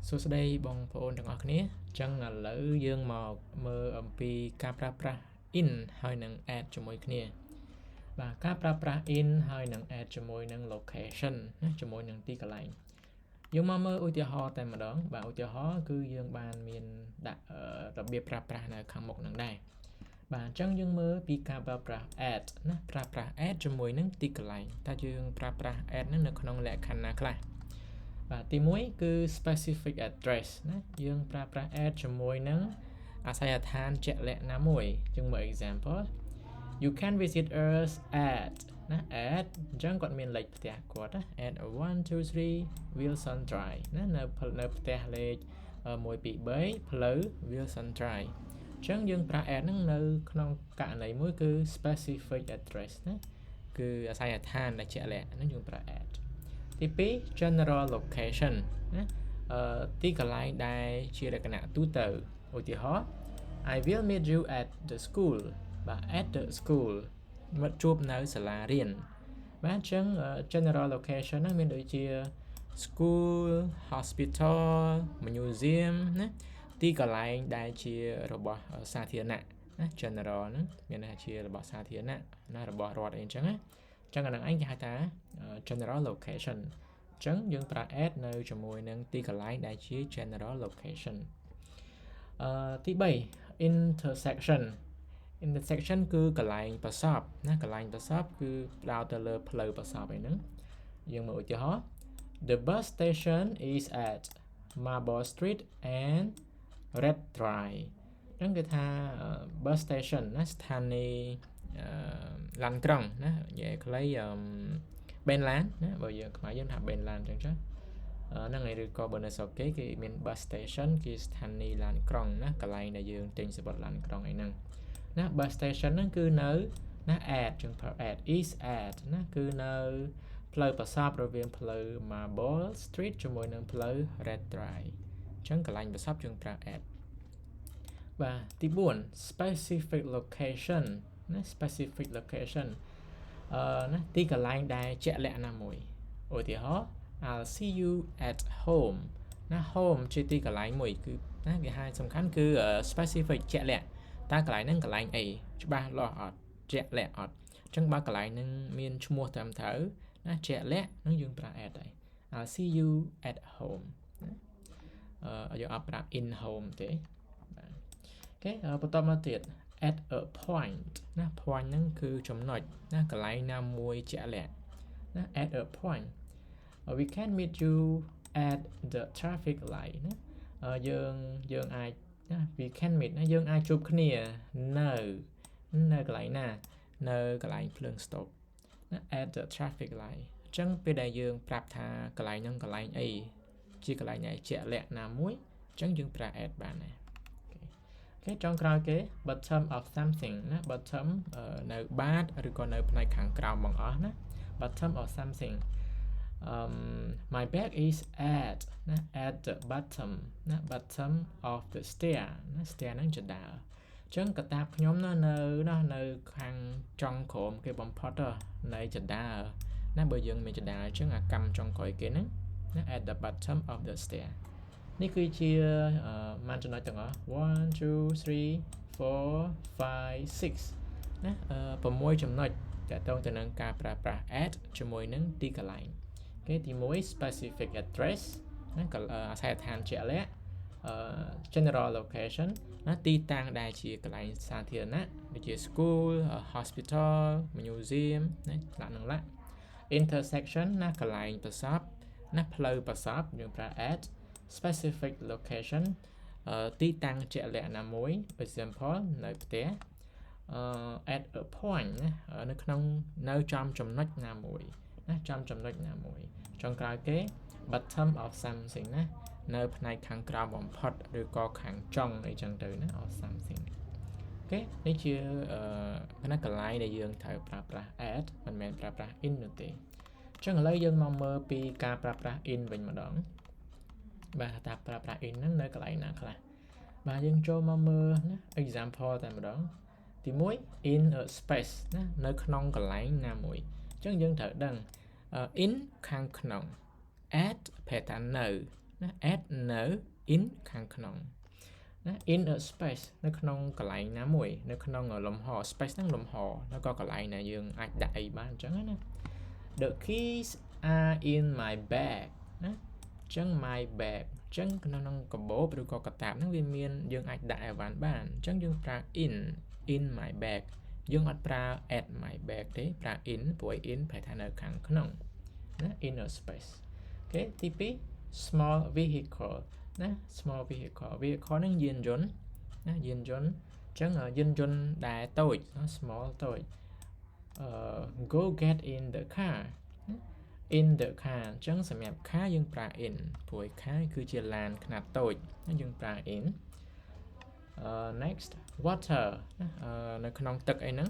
សួស្តីបងប្អូនទាំងអស់គ្នាចឹងឥឡូវយើងមកមើលអំពីការប្រើប្រាស់ in ហើយនឹង add ជាមួយគ្នាបាទការប្រើប្រាស់ in ហើយនឹង add ជាមួយនឹង location ណាជាមួយនឹងទីកន្លែងយើងមកមើលឧទាហរណ៍តែម្ដងបាទឧទាហរណ៍គឺយើងបានមានដាក់របៀបប្រើប្រាស់នៅខាងមុខនឹងដែរបាទអញ្ចឹងយើងមើលពីការប្រើប្រាស់ add ណាប្រើប្រាស់ add ជាមួយនឹងទីកន្លែងតើយើងប្រើប្រាស់ add នឹងនៅក្នុងលក្ខខណ្ឌណាខ្លះបាទទី1គឺ specific address ណាយើងប្រើប្រាស់ add ជាមួយនឹងអាស័យដ្ឋានជាក់លាក់ណាមួយជាងមើល example you can visit us at ណា at អញ្ចឹងគាត់មានលេខផ្ទះគាត់ណា at 123 Wilson Drive ណានៅផ្ទះលេខ123ផ្លូវ Wilson Drive អញ្ចឹងយើងប្រើ add ហ្នឹងនៅក្នុងករណីមួយគឺ specific address ណាគឺអាស័យដ្ឋានដែលជាក់លាក់ហ្នឹងយើងប្រើ addទី2 general location ណាទីកន្លែងដែលជាលក្ខណៈទូទៅឧទាហរណ៍ I will meet you at the school បាទ at the school មិត្តជួបនៅសាលារៀនបាទអញ្ចឹង general location ហ្នឹងមានដូចជា school hospital museum ណាទីកន្លែងដែលជារបស់សាធារណៈណា general ហ្នឹងមានន័យថាជារបស់សាធារណៈណារបស់រដ្ឋអីអញ្ចឹងណាចឹងអាហ្នឹងឯងគេហៅថា general location អញ្ចឹងយើងប្រើ add នៅជាមួយនឹងទីកន្លែងដែលជា general location ទី3 intersection គឺកន្លែងប្រសពណាកន្លែងប្រសពគឺផ្ដោតទៅលើផ្លូវប្រសពអីហ្នឹងយើងមើលឧទាហរណ៍ The bus station is at Marble Street and Red Drive ហ្នឹងគឺថា bus station ណាស្ថានីយឡានក្រុងណានិយាយខ្លីបេនឡានណាបើយើងខ្មែរយើងថាបេនឡានអញ្ចឹងចាហ្នឹងហើយឬក៏បើនៅស្រុកគេគេមាន bus station គឺស្ថានីយឡានក្រុងណាកន្លែងដែលយើងទិញសេវាឡានក្រុងអីហ្នឹងណា bus station ហ្នឹងគឺនៅណា at យើងប្រើ at is at ណាគឺនៅផ្លូវប្រសពរវាងផ្លូវ Marble Street ជាមួយនឹងផ្លូវ Red Drive អញ្ចឹងកន្លែងប្រសពយើងប្រើ at បាទទី4 specific location ណា specific location ណាទីកន្លែងដែលជាក់លាក់ណាមួយឧទាហរណ៍ I'll see you at home ណា home ជាទីកន្លែងមួយគឺណាគេហៅសំខាន់គឺ specific ជាក់លាក់តើកន្លែងហ្នឹងកន្លែងអីច្បាស់លាស់អត់ជាក់លាក់អត់អញ្ចឹងបើកន្លែងហ្នឹងមានឈ្មោះត្រឹមត្រូវណាជាក់លាក់ហ្នឹងយើងប្រើ at ហើយ I'll see you at home យើងអត់ប្រើ in home ទេបាទអូខេបន្តមកទៀតat a point ណា point ហ្នឹងគឺចំណុចណាកន្លែងណាមួយជាក់លាក់ណា at a point we can meet you at the traffic light ណាយើងអាចណា we can meet ណាយើងអាចជួបគ្នានៅកន្លែងណានៅកន្លែងភ្លើងស្តុបណា at the traffic light អញ្ចឹងពេលដែលយើងប្រាប់ថាកន្លែងហ្នឹងកន្លែងអីជាកន្លែងដែលជាក់លាក់ណាមួយអញ្ចឹងយើងប្រើ at បានដែរគេចុងក្រោយគេ bottom of something ណា bottom នៅបាតឬក៏នៅផ្នែកខាងក្រោមបងអស់ណា bottom of something my bag is at ណា at the bottom ណា bottom of the stair ណា stair ហ្នឹងចដាលអញ្ចឹងកាតាបខ្ញុំនៅខាងចុងក្រោមគេបំផុតនៃចដាលណាបើយើងមានចដាលអញ្ចឹងអាកម្មចុងក្រោយគេហ្នឹងណា at the bottom of the stairនេះគឺជាម៉ានចំណុចទាំងអស់1 2 3 4 5 6ណា6ចំណុចទាក់ទងទៅនឹងការប្រើប្រាស់ add ជាមួយនឹងទីកន្លែងគេទី1 specific address ណាអាស័យដ្ឋានជាក់លាក់general location ណាទីតាំងដែលជាកន្លែងសាធារណៈដូចជា school hospital museum ណាឡើង intersection ណាកន្លែងប្រសពណាផ្លូវប្រសពយើងប្រើ add specific location ទីតាំងជាក់លាក់ណាមួយ example នៅផ្ទះat a point ណានៅចំចំណុចណាមួយណាចំចំណុចណាមួយចុងក្រោយគេ bottom of something ណានៅផ្នែកខាងក្រោមបំផុតឬក៏ខាងចុងអីចឹងទៅណា of something អូខេនេះជាកន្លែងដែលយើងត្រូវប្រើប្រាស់ add មិនមែនប្រើប្រាស់ in នោះទេអញ្ចឹងឥឡូវយើងមកមើលពីការប្រើប្រាស់ in វិញម្ដងបាទថាប្រើប្រាស់ in ហ្នឹងនៅកន្លែងណាខ្លះបាទយើងចូលមកមើលណា example តែម្ដងទី1 in a space ណានៅក្នុងកន្លែងណាមួយអញ្ចឹងយើងត្រូវដឹង in ខាងក្នុង at ប្រែថានៅ ណា at នៅ in ខាងក្នុងណា in a space នៅក្នុងកន្លែងណាមួយនៅក្នុងលំហ space ហ្នឹងលំហแล้วក៏កន្លែងណាយើងអាចដាក់អីបានអញ្ចឹងណា The keys are in my bag ណាអញ្ចឹង my bag អញ្ចឹងក្នុងកាបូបឬក៏កាតាបហ្នឹងវាមានយើងអាចដាក់អីបានអញ្ចឹងយើងប្រើ in my bag យើងអត់ប្រើ at my bag ទេប្រើ in ព្រោះ in ប្រែថានៅខាងក្នុងណា inner space អូខេទី2 small vehicle ណា small vehicle ហ្នឹងយានយន្តណាយានយន្តអញ្ចឹងយានយន្តដែលតូច small តូចgo get in the car in the car អញ្ចឹងសម្រាប់ car យើងប្រើ in ព្រោះ car គឺជាឡានខ្នាតតូចយើងប្រើ in next water នៅក្នុងទឹកអីហ្នឹង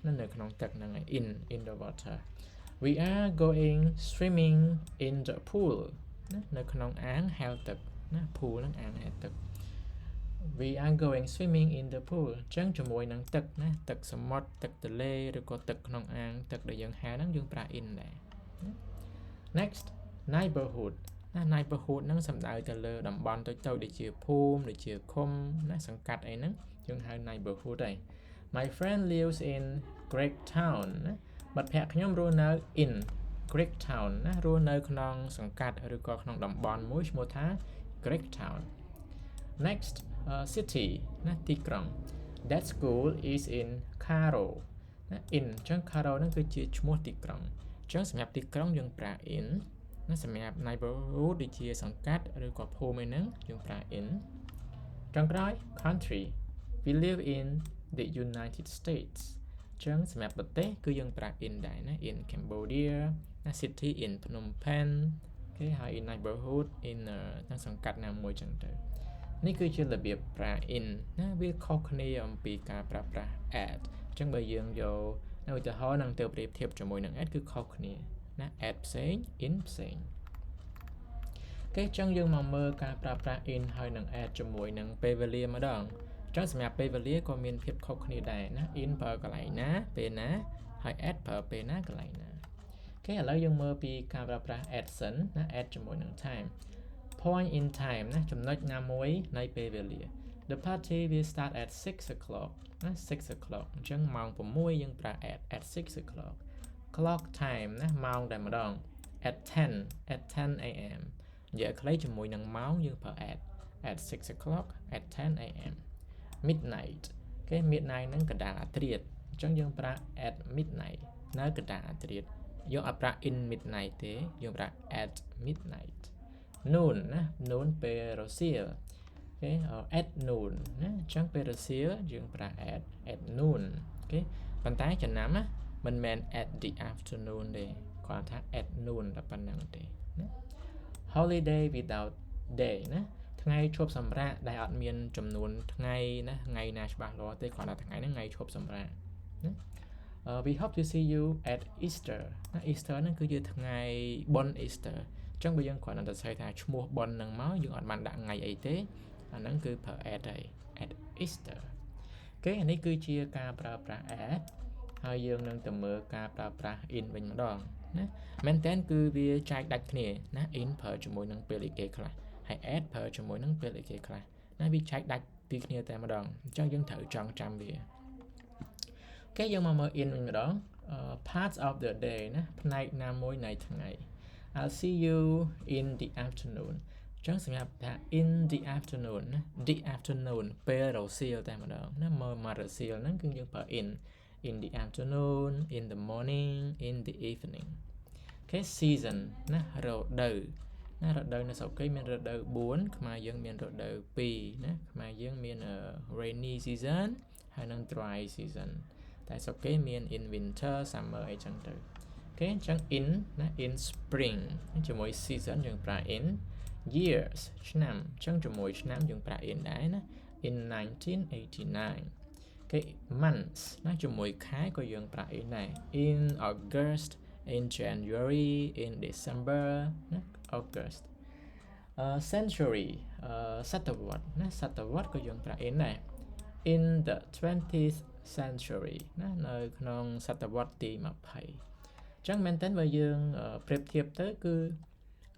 ណានៅក្នុងទឹកហ្នឹង in the water we are going swimming in the pool នៅក្នុងអាងហែលទឹកណា pool ហ្នឹងអាងហែលទឹក we are going swimming in the pool អញ្ចឹងជាមួយនឹងទឹកណាទឹកសមុទ្រទឹកទន្លេឬក៏ទឹកក្នុងអាងទឹកដែលយើងហែលហ្នឹងយើងប្រើ in ដែរ next neighborhood ណា neighborhood ហ្នឹងសំដៅទៅលើតំបន់តូចៗដូចជាភូមិដូចជាឃុំណាសង្កាត់អីហ្នឹងយើងហៅ neighborhood ដែរ my friend lives in Great Town ណាមិត្តភក្តិខ្ញុំរស់នៅ in Great Town ណារស់នៅក្នុងសង្កាត់ឬក៏ក្នុងតំបន់មួយឈ្មោះថា Great Town next city ណាទីក្រុង that school is in Cairo ណា in អញ្ចឹង Cairo ហ្នឹងគឺជាឈ្មោះទីក្រុងអញ្ចឹងសម្រាប់ទីក្រុងយើងប្រើ in ណាសម្រាប់ neighborhood ដូចជាសង្កាត់ឬក៏ភូមិអីហ្នឹងយើងប្រើ in ចុងក្រោយ country we live in the United States អញ្ចឹងសម្រាប់ប្រទេសគឺយើងប្រើ in ដែរណា in Cambodia ណា city in Phnom Penh គេហើយ in neighborhood in សង្កាត់ណាមួយចឹងទៅនេះគឺជារបៀបប្រើ in ណាវាខុសគ្នាអំពីការប្រើប្រាស់ at អញ្ចឹងបើយើងយកឧទាហរណ៍នឹងទៅប្រៀបធៀបជាមួយនឹង at គឺខុសគ្នាណា at ផ្សេង in ផ្សេងគេអញ្ចឹងយើងមកមើលការប្រើប្រាស់ in ហើយនឹង at ជាមួយនឹងពេលវេលាម្ដងអញ្ចឹងសម្រាប់ពេលវេលាក៏មានភាពខុសគ្នាដែរណា in ប្រើកន្លែងណាពេលណាហើយ at ប្រើពេលណាកន្លែងណាគេឥឡូវយើងមើលពីការប្រើប្រាស់ at សិនណា at ជាមួយនឹង time point in time ណាចំណុចណាមួយនៃពេលវេលា the party will start at 6 o'clock ណា6 o'clock អញ្ចឹងម៉ោង6យើងប្រើ at 6 o'clock clock time ណាម៉ោងតែម្ដង at 10 a.m. និយាយខ្លីជាមួយនឹងម៉ោងយើងប្រើ at 6 o'clock at 10 a.m. midnight គេ midnight ហ្នឹងកណ្ដាលអាធ្រាត្រអញ្ចឹងយើងប្រើ at midnight នៅកណ្ដាលអាធ្រាត្រយើងអត់ប្រើ in midnight ទេយើងប្រើ at midnight noon ណា noon ពេលរសៀលអូខេ at noon ណាអញ្ចឹងពេលរសៀលយើងប្រើ at noon អូខេប៉ុន្តែចំណាំណាមិនមែន at the afternoon ទេគាត់ថា at noon តែប៉ុណ្្នឹងទេណា holiday without day ណាថ្ងៃឈប់សម្រាកដែលអត់មានចំនួនថ្ងៃណាថ្ងៃណាច្បាស់លាស់ទេគាត់ថាថ្ងៃហ្នឹងថ្ងៃឈប់សម្រាកណា we hope to see you at Easter ណា Easter ហ្នឹងគឺជាថ្ងៃបុណ្យ Easter អញ្ចឹងបើយើងគ្រាន់តែសរសេរថាឈ្មោះបុណ្យហ្នឹងមកយើងអត់បានដាក់ថ្ងៃអីទេអាហ្នឹងគឺប្រើ at ហើយ at Easter អូខេនេះគឺជាការប្រើប្រាស់ at ហើយយើងនឹងទៅមើលការប្រើប្រាស់ in វិញម្ដងណាមែនតើគឺវាចែកដាច់គ្នាណា in ប្រើជាមួយនឹងពេលឯគេខ្លះហើយ at ប្រើជាមួយនឹងពេលឯគេខ្លះណាវាចែកដាច់ពីគ្នាតែម្ដងអញ្ចឹងយើងត្រូវចងចាំវាអូខេយើងមកមើល in វិញម្ដង parts of the day ណាផ្នែកណាមួយនៃថ្ងៃ I'll see you in the afternoon អញ្ចឹងសម្រាប់ថា in the afternoon ណា the afternoon ពេលរសៀលតែម្ដងណាមករសៀលហ្នឹងគឺយើងប្រើ in the afternoon in the morning in the evening អូខេ season ណារដូវណារដូវនៅស្រុកគេមានរដូវ4ខ្មែរយើងមានរដូវ2ណាខ្មែរយើងមាន rainy season ហើយនិង dry season តែស្រុកគេមាន in winter summer អីចឹងទៅអូខេអញ្ចឹង in ណា in spring ជាមួយ season យើងប្រើ in years ឆ្នាំអញ្ចឹងជាមួយឆ្នាំយើងប្រើ in ដែរណា in 1989 គេ months ណាជាមួយខែក៏យើងប្រើ in ដែរ in August in January in December ណា August century សតវត្សណាសតវត្សក៏យើងប្រើ in ដែរ in the 20th century ណានៅក្នុងសតវត្សទី20អញ្ចឹងមែនតើបើយើងប្រៀបធៀបទៅគឺ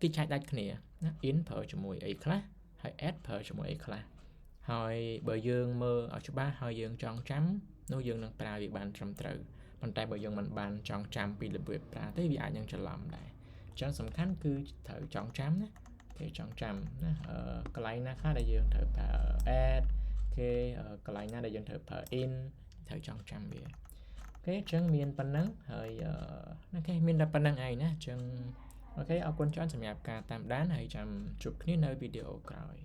គេចែកដាច់គ្នាណា in ប្រើជាមួយអីខ្លះហើយ add ប្រើជាមួយអីខ្លះហើយបើយើងមើលឲ្យច្បាស់ហើយយើងចងចាំនោះយើងនឹងប្រើវាបានត្រឹមត្រូវប៉ុន្តែបើយើងមិនបានចងចាំពីរបៀបប្រើទេវាអាចនឹងច្រឡំដែរអញ្ចឹងសំខាន់គឺត្រូវចងចាំណាគេចងចាំណាកន្លែងណាខ្លះដែលយើងត្រូវប្រើ add គេកន្លែងណាដែលយើងត្រូវប្រើ in ត្រូវចងចាំវាអូខេអញ្ចឹងមានប៉ុណ្ណឹងហើយអូខេមានតែប៉ុណ្្នឹងឯងណាអញ្ចឹងអូខេអរគុណច្រើនសម្រាប់ការតាមដានហើយចាំជួបគ្នានៅវីដេអូក្រោយ